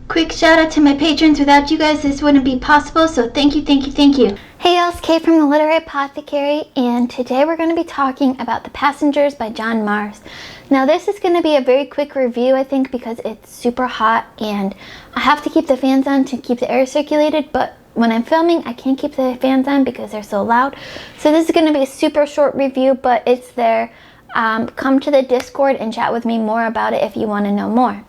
Quick shout out to my patrons. Without you guys, this wouldn't be possible, so thank you, thank you, thank you. Hey y'all, it's Kate from the Literary Apothecary, and today we're going to be talking about The Passengers by John Marrs. Now this is going to be a very quick review, I think, because it's super hot and I have to keep the fans on to keep the air circulated, but when I'm filming, I can't keep the fans on because they're so loud. So this is going to be a super short review, but it's there. Come to the Discord and chat with me more about it if you want to know more.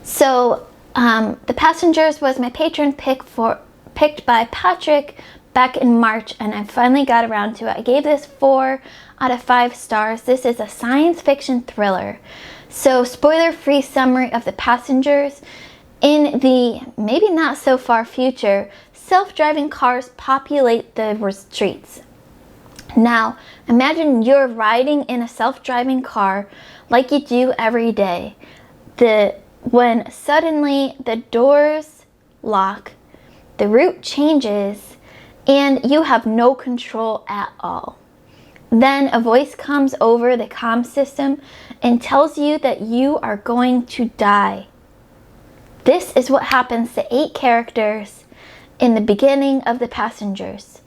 So, The Passengers was my patron picked by Patrick back in March, and I finally got around to it. I gave this 4 out of 5 stars. This is a science fiction thriller. So, spoiler-free summary of The Passengers. In the maybe not so far future, self-driving cars populate the streets. Now, imagine you're riding in a self-driving car like you do every day. When suddenly the doors lock, the route changes, and you have no control at all. Then a voice comes over the comm system and tells you that you are going to die. This is what happens to 8 characters in the beginning of The Passengers.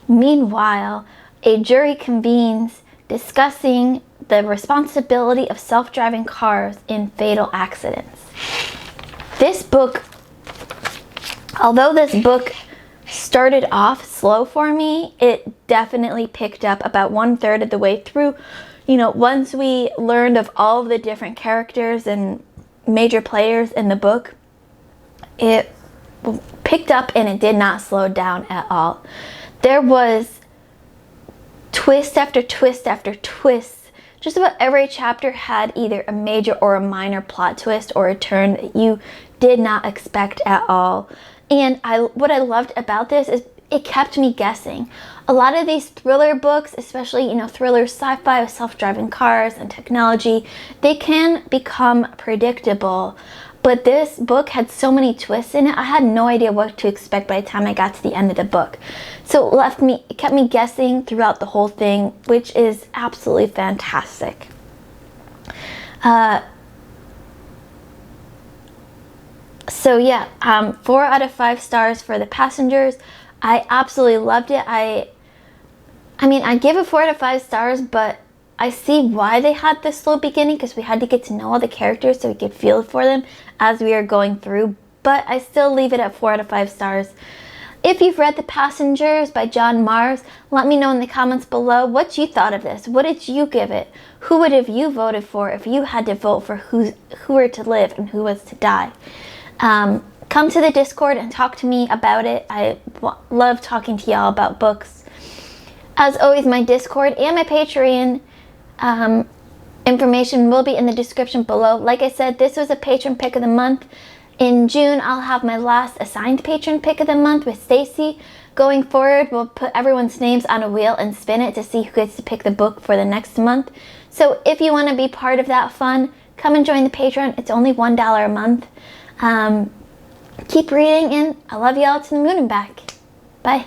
Meanwhile, a jury convenes discussing the responsibility of self-driving cars in fatal accidents. This book, although this book started off slow for me, it definitely picked up about 1/3 of the way through. You know, once we learned of all of the different characters and major players in the book, it picked up and it did not slow down at all. There was twist after twist after twist. Just about every chapter had either a major or a minor plot twist or a turn that you did not expect at all. And what I loved about this is it kept me guessing. A lot of these thriller books, especially, you know, thriller sci-fi with self-driving cars and technology, they can become predictable. But this book had so many twists in it, I had no idea what to expect by the time I got to the end of the book. So it kept me guessing throughout the whole thing, which is absolutely fantastic. So yeah, 4 out of 5 stars for The Passengers. I absolutely loved it. I mean, I give it 4 out of 5 stars, but I see why they had this slow beginning, because we had to get to know all the characters so we could feel for them as we are going through, but I still leave it at 4 out of 5 stars. If you've read The Passengers by John Marrs, let me know in the comments below what you thought of this. What did you give it? Who would have you voted for if you had to vote for who were to live and who was to die? Come to the Discord and talk to me about it. I love talking to y'all about books. As always, my Discord and my Patreon information will be in the description below. Like I said, this was a patron pick of the month. In June, I'll have my last assigned patron pick of the month with Stacy. Going forward, we'll put everyone's names on a wheel and spin it to see who gets to pick the book for the next month. So if you want to be part of that fun, come and join the Patreon. It's only $1 a month. Keep reading, and I love y'all to the moon and back. Bye.